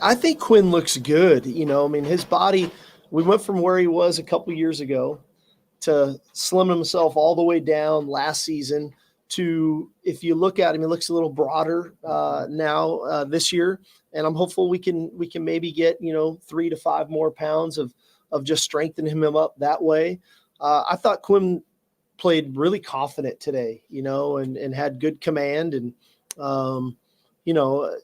I think Quinn looks good. I mean, his body, we went from where he was a couple years ago to slimming himself all the way down last season to, if you look at him, he looks a little broader now this year. And I'm hopeful we can maybe get, 3 to 5 more pounds of just strengthening him up that way. I thought Quinn played really confident today, and had good command. And, um, a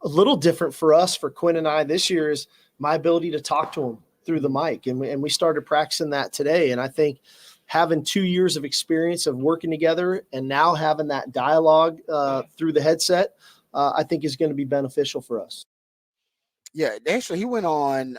little different for us, for Quinn and I this year, is my ability to talk to him through the mic. And we started practicing that today. And I think having 2 years of experience of working together and now having that dialogue through the headset, I think is going to be beneficial for us. Yeah, actually, he went on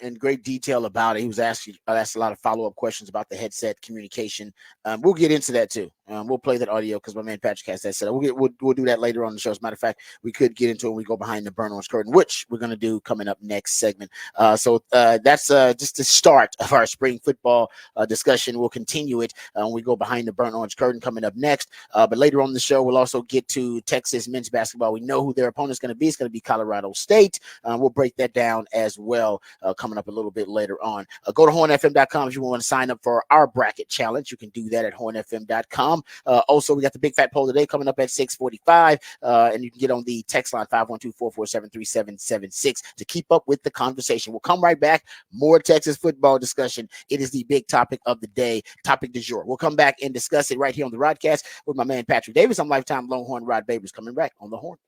in great detail about it. He was asked a lot of follow up questions about the headset communication. We'll get into that too. We'll play that audio because my man Patrick has that set up. We'll do that later on the show. As a matter of fact, we could get into it when we go behind the burn orange curtain, which we're going to do coming up next segment. So that's just the start of our spring football discussion. We'll continue it when we go behind the burn orange curtain coming up next. But later on in the show, we'll also get to Texas men's basketball. We know who their opponent's going to be. It's going to be Colorado State. We'll break that down as well coming up a little bit later on. Go to hornfm.com if you want to sign up for our bracket challenge. You can do that at hornfm.com. Also, we got the big fat poll today coming up at 6:45, and you can get on the text line 512-447-3776 to keep up with the conversation. We'll come right back. More Texas football discussion. It is the big topic of the day, topic du jour. We'll come back and discuss it right here on the Rodcast with my man Patrick Davis. I'm lifetime Longhorn Rod Babers coming back on the Horn.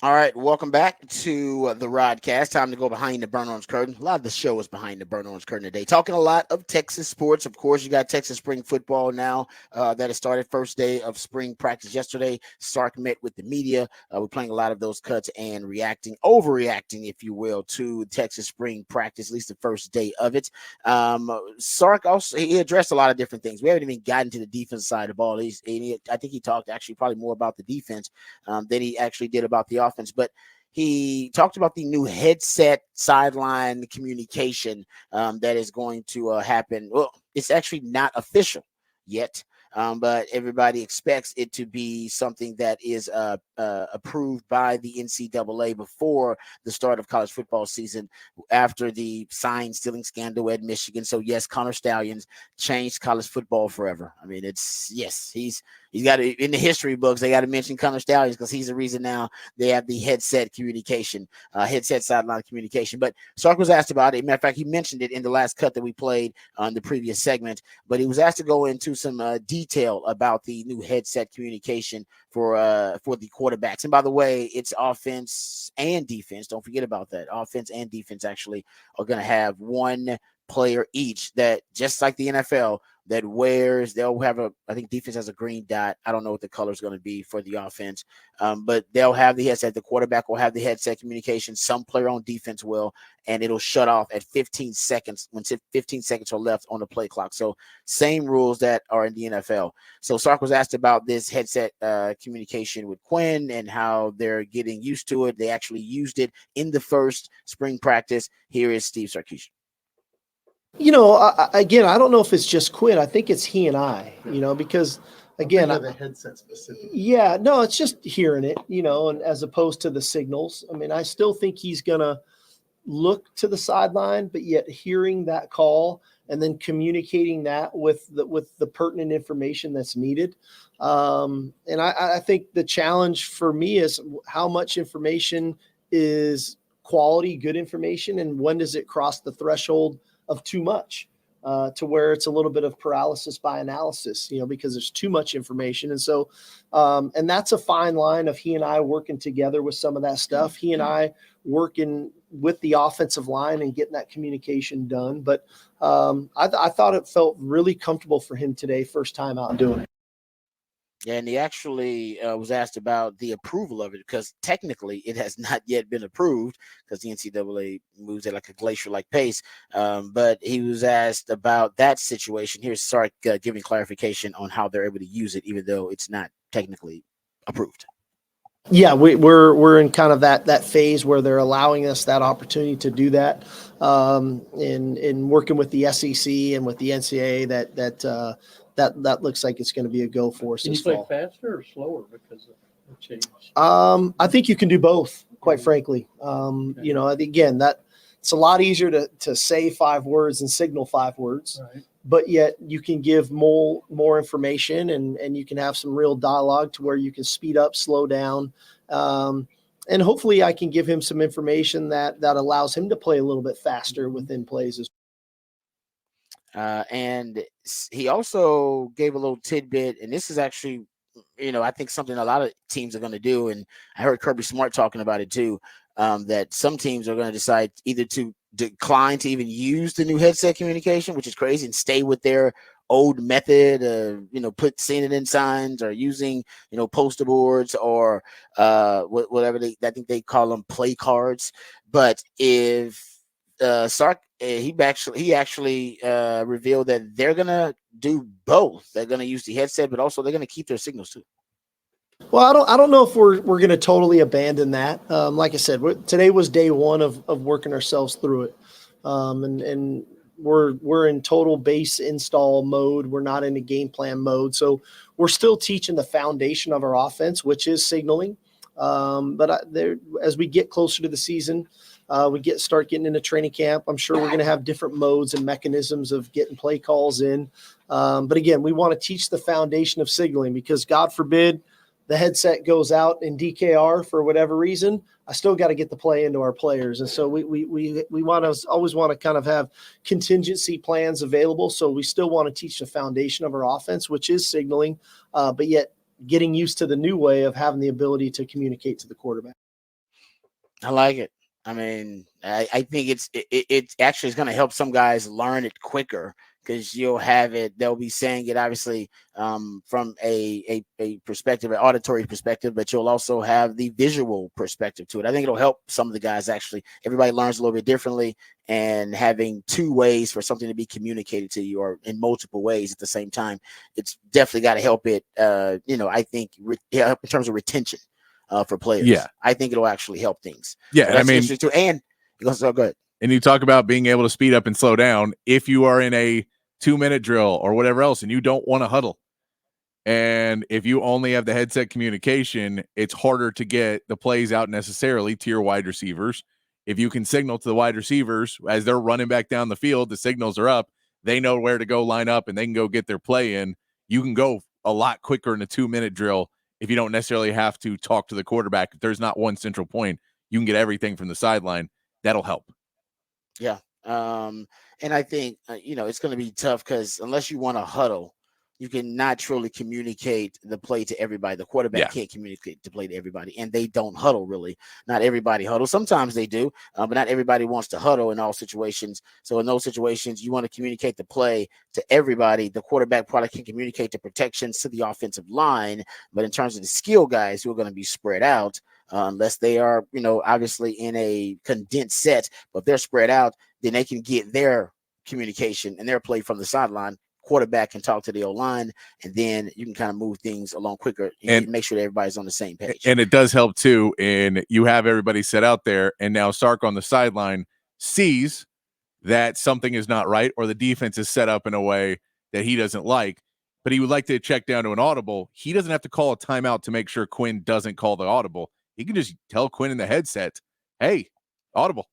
All right, welcome back to the Rodcast. Time to go behind the burn orange curtain. A lot of the show is behind the burn orange curtain today. Talking a lot of Texas sports. Of course, you got Texas spring football now that has started. First day of spring practice yesterday. Sark met with the media. We're playing a lot of those cuts and overreacting, if you will, to Texas spring practice, at least the first day of it. Sark also he addressed a lot of different things. We haven't even gotten to the defense side of the ball. I think he talked actually probably more about the defense than he actually did about the offense. But he talked about the new headset sideline communication that is going to happen. Well, it's actually not official yet, but everybody expects it to be something that is approved by the NCAA before the start of college football season after the sign stealing scandal at Michigan. So yes, Connor Stallions changed college football forever. I mean, he's got it in the history books. They got to mention Connor Stallions because he's the reason now they have the headset communication, headset sideline communication. But Sark was asked about it. Matter of fact, he mentioned it in the last cut that we played on the previous segment. But he was asked to go into some detail about the new headset communication for the quarterbacks. And by the way, it's offense and defense. Don't forget about that. Offense and defense actually are going to have one player each that, just like the NFL, that they'll have I think defense has a green dot. I don't know what the color is going to be for the offense, but they'll have the headset. The quarterback will have the headset communication. Some player on defense will, and it'll shut off at 15 seconds when 15 seconds are left on the play clock. So same rules that are in the NFL. So Sark was asked about this headset communication with Quinn and how they're getting used to it. They actually used it in the first spring practice. Here is Steve Sarkisian. Again, I don't know if it's just Quinn. I think it's he and I, because again, the headset specific. Yeah, no, it's just hearing it, and as opposed to the signals. I mean, I still think he's going to look to the sideline, but yet hearing that call and then communicating that with the pertinent information that's needed. And I think the challenge for me is how much information is quality, good information, and when does it cross the threshold of too much to where it's a little bit of paralysis by analysis, because there's too much information. And so, and that's a fine line of he and I working together with some of that stuff. He and I working with the offensive line and getting that communication done. But I thought it felt really comfortable for him today, first time out doing it. Yeah, and he actually was asked about the approval of it because technically it has not yet been approved because the NCAA moves at like a glacier-like pace. But he was asked about that situation. Here's Sark giving clarification on how they're able to use it, even though it's not technically approved. Yeah, we're in kind of that phase where they're allowing us that opportunity to do that, in working with the SEC and with the NCAA. That looks like it's going to be a go for us. Can you play faster or slower because of the change? I think you can do both, quite frankly. Again, it's a lot easier to say 5 words and signal 5 words. Right. But yet you can give more information and you can have some real dialogue to where you can speed up, slow down. And hopefully I can give him some information that allows him to play a little bit faster within plays as well. And he also gave a little tidbit, and this is actually, I think something a lot of teams are going to do. And I heard Kirby Smart talking about it too, that some teams are going to decide either to decline to even use the new headset communication, which is crazy, and stay with their old method of, put CNN signs or using, poster boards or whatever I think they call them play cards. But if Sark, he actually revealed that they're going to do both. They're going to use the headset, but also they're going to keep their signals too. Well, I don't know if we're going to totally abandon that. Like I said, today was day one of working ourselves through it, and we're in total base install mode. We're not in a game plan mode, so we're still teaching the foundation of our offense, which is signaling. But as we get closer to the season, start getting into training camp. I'm sure we're going to have different modes and mechanisms of getting play calls in. But again, we want to teach the foundation of signaling because God forbid the headset goes out in DKR for whatever reason, I still got to get the play into our players. And so we always want to kind of have contingency plans available. So we still want to teach the foundation of our offense, which is signaling, but yet getting used to the new way of having the ability to communicate to the quarterback. I like it. I mean, I think it actually is going to help some guys learn it quicker because you'll have it. They'll be saying it obviously from a perspective, an auditory perspective, but you'll also have the visual perspective to it. I think it'll help some of the guys actually. Everybody learns a little bit differently, and having two ways for something to be communicated to you or in multiple ways at the same time, it's definitely got to help it. I think in terms of retention. For players. Yeah. I think it'll actually help things. Yeah. So And I that's mean, interesting too. And so go ahead. And you talk about being able to speed up and slow down. If you are in a 2-minute drill or whatever else, and you don't want to huddle, and if you only have the headset communication, it's harder to get the plays out necessarily to your wide receivers. If you can signal to the wide receivers as they're running back down the field, the signals are up, they know where to go line up and they can go get their play in. You can go a lot quicker in a 2-minute drill if you don't necessarily have to talk to the quarterback. If there's not one central point, you can get everything from the sideline. That'll help. Yeah. And I think, it's going to be tough because unless you want to huddle, you can not truly communicate the play to everybody. The quarterback can't communicate the play to everybody, and they don't huddle really. Not everybody huddles. Sometimes they do, but not everybody wants to huddle in all situations. So in those situations, you want to communicate the play to everybody. The quarterback probably can communicate the protections to the offensive line, but in terms of the skill guys who are going to be spread out, unless they are, obviously in a condensed set, but if they're spread out, then they can get their communication and their play from the sideline. Quarterback can talk to the O-line, and then you can kind of move things along quicker and make sure that everybody's on the same page. And it does help too, and you have everybody set out there, and now Sark on the sideline sees that something is not right or the defense is set up in a way that he doesn't like, but he would like to check down to an audible. He doesn't have to call a timeout to make sure Quinn doesn't call the audible. He can just tell Quinn in the headset, hey, audible.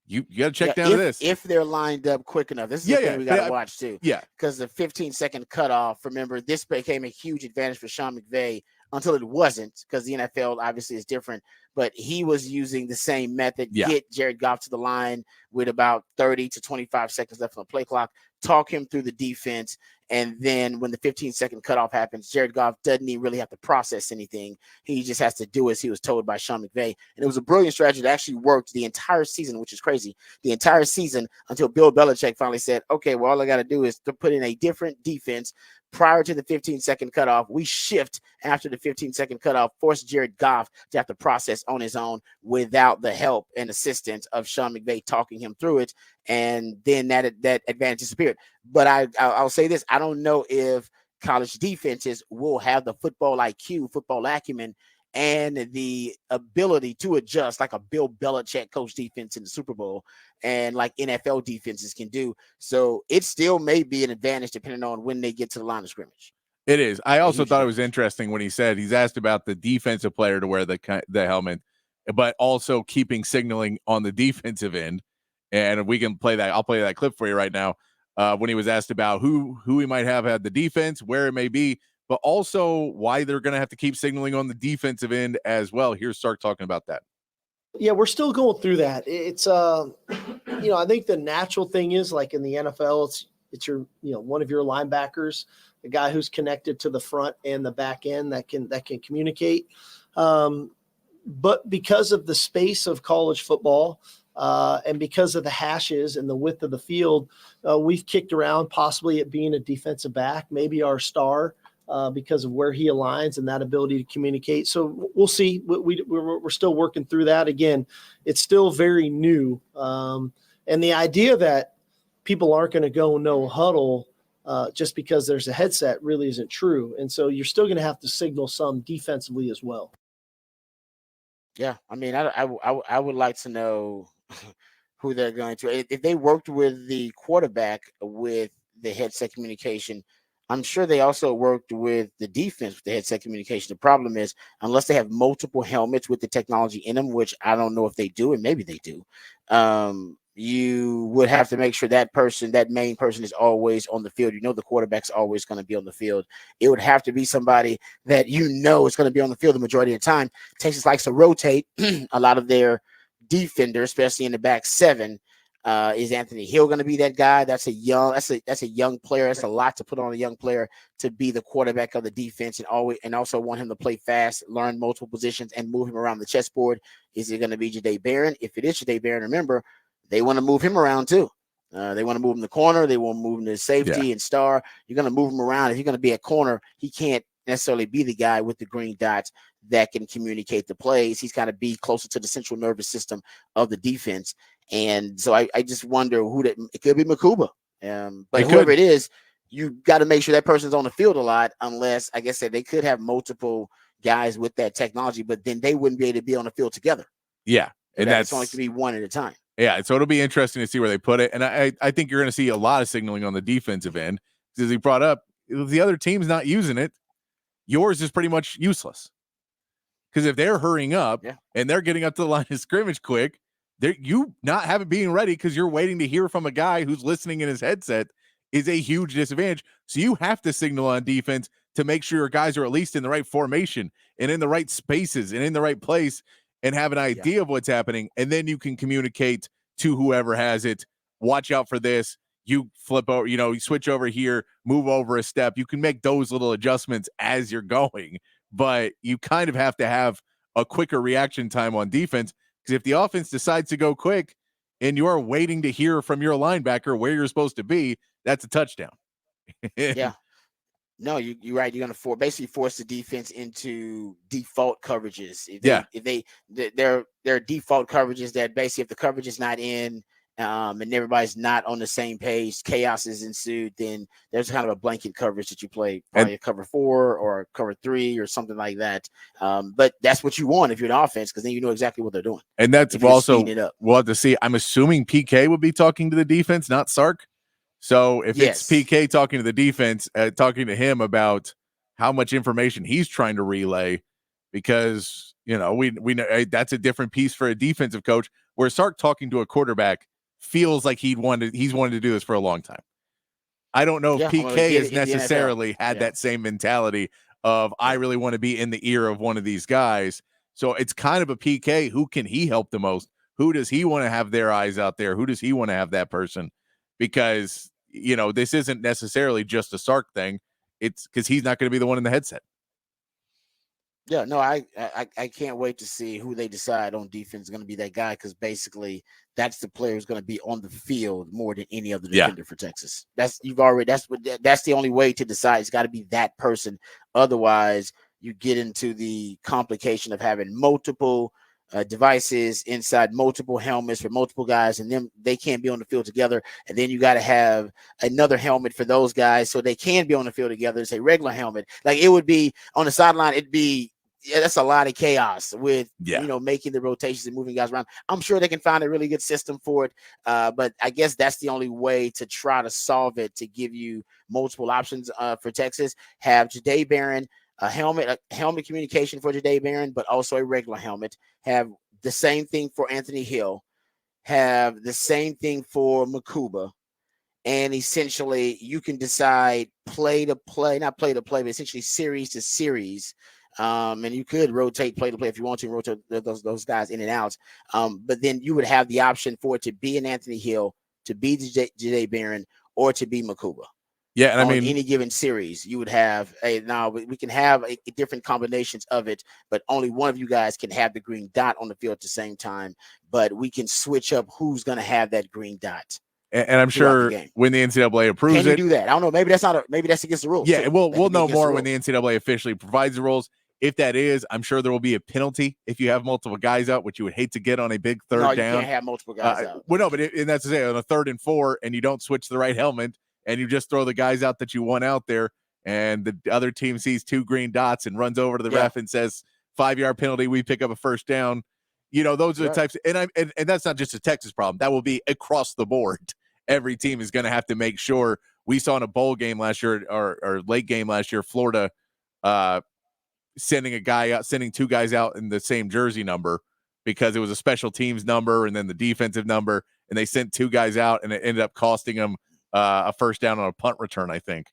You got to check down to this. If they're lined up quick enough. This is the thing we got to watch too. Yeah. Because the 15-second cutoff, remember, this became a huge advantage for Sean McVay until it wasn't, because the NFL obviously is different. But he was using the same method. Get Jared Goff to the line with about 30 to 25 seconds left on the play clock, talk him through the defense. And then when the 15-second cutoff happens, Jared Goff doesn't even really have to process anything. He just has to do as he was told by Sean McVay. And it was a brilliant strategy that actually worked the entire season, which is crazy. The entire season until Bill Belichick finally said, okay, well, all I got to do is to put in a different defense. Prior to the 15-second cutoff, we shift after the 15-second cutoff, force Jared Goff to have to process on his own without the help and assistance of Sean McVay talking him through it. And then that advantage disappeared. But I'll say this. I don't know if college defenses will have the football IQ, football acumen, and the ability to adjust like a Bill Belichick coach defense in the Super Bowl and like NFL defenses can do. So it still may be an advantage depending on when they get to the line of scrimmage. It is. I also thought it was interesting when he said he's asked about the defensive player to wear the helmet, but also keeping signaling on the defensive end. And we can play that. I'll play that clip for you right now. When he was asked about who he might have had the defense, where it may be, but also why they're going to have to keep signaling on the defensive end as well. Here's Sark talking about that. Yeah, we're still going through that. It's I think the natural thing is like in the NFL, it's your one of your linebackers, the guy who's connected to the front and the back end that can communicate. But because of the space of college football, and because of the hashes and the width of the field, we've kicked around possibly it being a defensive back, maybe our star, because of where he aligns and that ability to communicate. So we'll see. We're still working through that. Again, it's still very new. And the idea that people aren't going to go no huddle just because there's a headset really isn't true. And so you're still going to have to signal some defensively as well. Yeah, I mean, I would like to know who they're going to. If they worked with the quarterback with the headset communication, I'm sure they also worked with the defense with the headset communication. The problem is, unless they have multiple helmets with the technology in them, which I don't know if they do, and maybe they do, you would have to make sure that main person is always on the field. The quarterback's always going to be on the field. It would have to be somebody that is going to be on the field the majority of the time. Texas likes to rotate a lot of their defenders, especially in the back seven. Is Anthony Hill going to be that guy? That's a young player. That's a lot to put on a young player to be the quarterback of the defense, and also want him to play fast, learn multiple positions, and move him around the chessboard. Is it going to be Jahdae Barron? If it is Jahdae Barron, remember they want to move him around too. They want to move him to corner. They want to move him to safety and star. You're going to move him around. If you're going to be a corner, he can't necessarily be the guy with the green dots that can communicate the plays. He's got to be closer to the central nervous system of the defense. And so I just wonder it could be Makuba. But whoever it is, you got to make sure that person's on the field a lot, unless, like I said, they could have multiple guys with that technology, but then they wouldn't be able to be on the field together. Yeah. And that's only to be one at a time. Yeah, so it'll be interesting to see where they put it. And I think you're going to see a lot of signaling on the defensive end. As he brought up, if the other team's not using it, yours is pretty much useless. Because if they're hurrying up and they're getting up to the line of scrimmage quick, you not having being ready because you're waiting to hear from a guy who's listening in his headset is a huge disadvantage. So you have to signal on defense to make sure your guys are at least in the right formation and in the right spaces and in the right place, and have an idea of what's happening, and then you can communicate to whoever has it. Watch out for this. You flip over, you switch over here, move over a step. You can make those little adjustments as you're going, but you kind of have to have a quicker reaction time on defense, because if the offense decides to go quick and you're waiting to hear from your linebacker where you're supposed to be, that's a touchdown. Yeah. No, you're right. You're going to basically force the defense into default coverages. They're default coverages that basically, if the coverage is not in, and everybody's not on the same page, chaos is ensued, then there's kind of a blanket coverage that you play, probably a cover 4 or a cover 3 or something like that. But that's what you want if you're an offense, because then you know exactly what they're doing. And that's also, we'll have to see. I'm assuming PK would be talking to the defense, not Sark. So if it's PK talking to the defense, talking to him about how much information he's trying to relay, because, we know that's a different piece for a defensive coach, where Sark talking to a quarterback feels like he's wanted to do this for a long time. I don't know if PK has necessarily had that same mentality of, I really want to be in the ear of one of these guys. So it's kind of a PK. Who can he help the most? Who does he want to have their eyes out there? Who does he want to have that person? Because, this isn't necessarily just a Sark thing. It's because he's not going to be the one in the headset. Yeah, no, I can't wait to see who they decide on defense is going to be that guy, because basically that's the player who's going to be on the field more than any other defender for Texas. That's the only way to decide. It's got to be that person. Otherwise, you get into the complication of having multiple devices inside multiple helmets for multiple guys, and then they can't be on the field together. And then you got to have another helmet for those guys so they can be on the field together. It's a regular helmet. Like, it would be on the sideline. It'd be, that's a lot of chaos with, making the rotations and moving guys around. I'm sure they can find a really good system for it. But I guess that's the only way to try to solve it, to give you multiple options for Texas. Have Jahdae Barron, a helmet communication for Jahdae Barron, but also a regular helmet. Have the same thing for Anthony Hill. Have the same thing for Makuba. And essentially, you can decide not play to play, but essentially series to series. And you could rotate play to play if you want to, rotate those guys in and out. But then you would have the option for it to be an Anthony Hill, to be Jahdae Barron, or to be Makuba. Yeah, and I mean, any given series, you would have we can have different combinations of it, but only one of you guys can have the green dot on the field at the same time. But we can switch up who's going to have that green dot. And I'm sure when the NCAA approves can you do that? I don't know. Maybe that's against the rules. Yeah, we'll know more when the NCAA officially provides the rules. If that is, I'm sure there will be a penalty if you have multiple guys out, which you would hate to get on a big third down. You can't have multiple guys out. Well, no, but and that's to say, on a 3rd and 4, and you don't switch the right helmet, and you just throw the guys out that you want out there, and the other team sees 2 green dots and runs over to the ref and says 5-yard penalty, we pick up a first down. Those are the types, and that's not just a Texas problem. That will be across the board. Every team is going to have to make sure. We saw in a bowl game last year, or late game last year, Florida sending 2 guys out in the same jersey number, because it was a special teams number and then the defensive number, and they sent 2 guys out, and it ended up costing them a first down on a punt return, I think.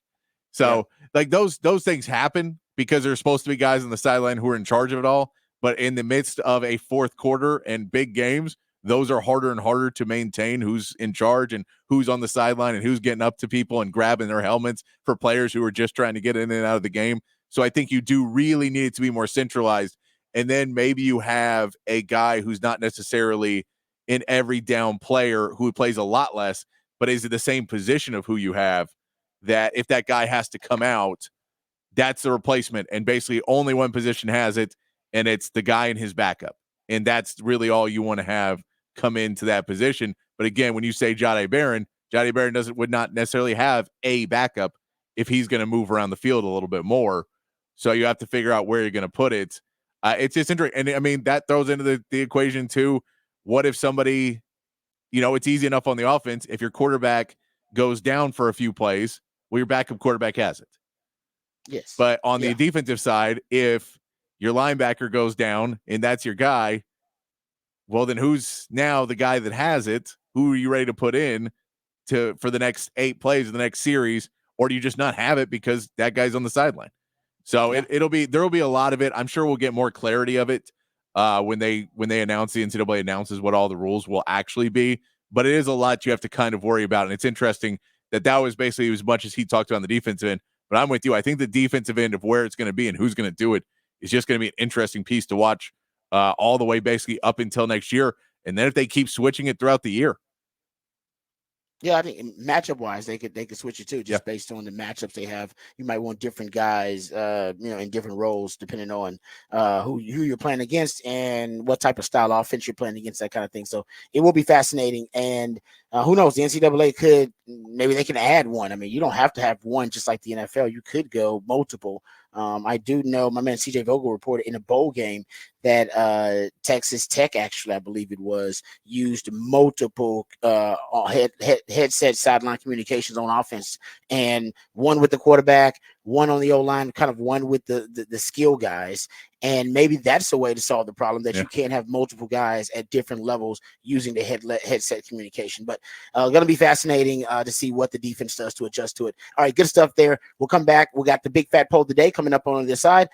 So like those things happen because there's supposed to be guys on the sideline who are in charge of it all. But in the midst of a fourth quarter and big games, those are harder and harder to maintain, who's in charge and who's on the sideline and who's getting up to people and grabbing their helmets for players who are just trying to get in and out of the game. So I think you do really need it to be more centralized. And then maybe you have a guy who's not necessarily an every down player who plays a lot less, but is in the same position of who you have, that if that guy has to come out, that's the replacement. And basically only one position has it, and it's the guy in his backup. And that's really all you want to have come into that position. But again, when you say Jahdae Barron would not necessarily have a backup if he's going to move around the field a little bit more. So you have to figure out where you're going to put it. It's just interesting. And I mean, that throws into the equation too. What if somebody, it's easy enough on the offense. If your quarterback goes down for a few plays, well, your backup quarterback has it. Yes. But on the defensive side, if your linebacker goes down and that's your guy, well, then who's now the guy that has it? Who are you ready to put in for the next 8 plays of the next series? Or do you just not have it because that guy's on the sideline? So there will be a lot of it. I'm sure we'll get more clarity of it when they announce, the NCAA announces what all the rules will actually be. But it is a lot you have to kind of worry about. And it's interesting that was basically as much as he talked on the defensive end. But I'm with you. I think the defensive end of where it's going to be and who's going to do it is just going to be an interesting piece to watch all the way basically up until next year. And then if they keep switching it throughout the year. Yeah, I think matchup wise, they could switch it too, just based on the matchups they have. You might want different guys, in different roles, depending on who you're playing against and what type of style offense you're playing against, that kind of thing. So it will be fascinating. And who knows, the NCAA maybe they can add one. I mean, you don't have to have one just like the NFL. You could go multiple. I do know my man CJ Vogel reported in a bowl game that Texas Tech, actually, I believe it was, used multiple headset sideline communications on offense, and one with the quarterback, one on the O-line, kind of one with the skill guys. And maybe that's the way to solve the problem, that you can't have multiple guys at different levels using the headset communication. But going to be fascinating to see what the defense does to adjust to it. All right, good stuff there. We'll come back. We got the big fat poll today coming up on the other side.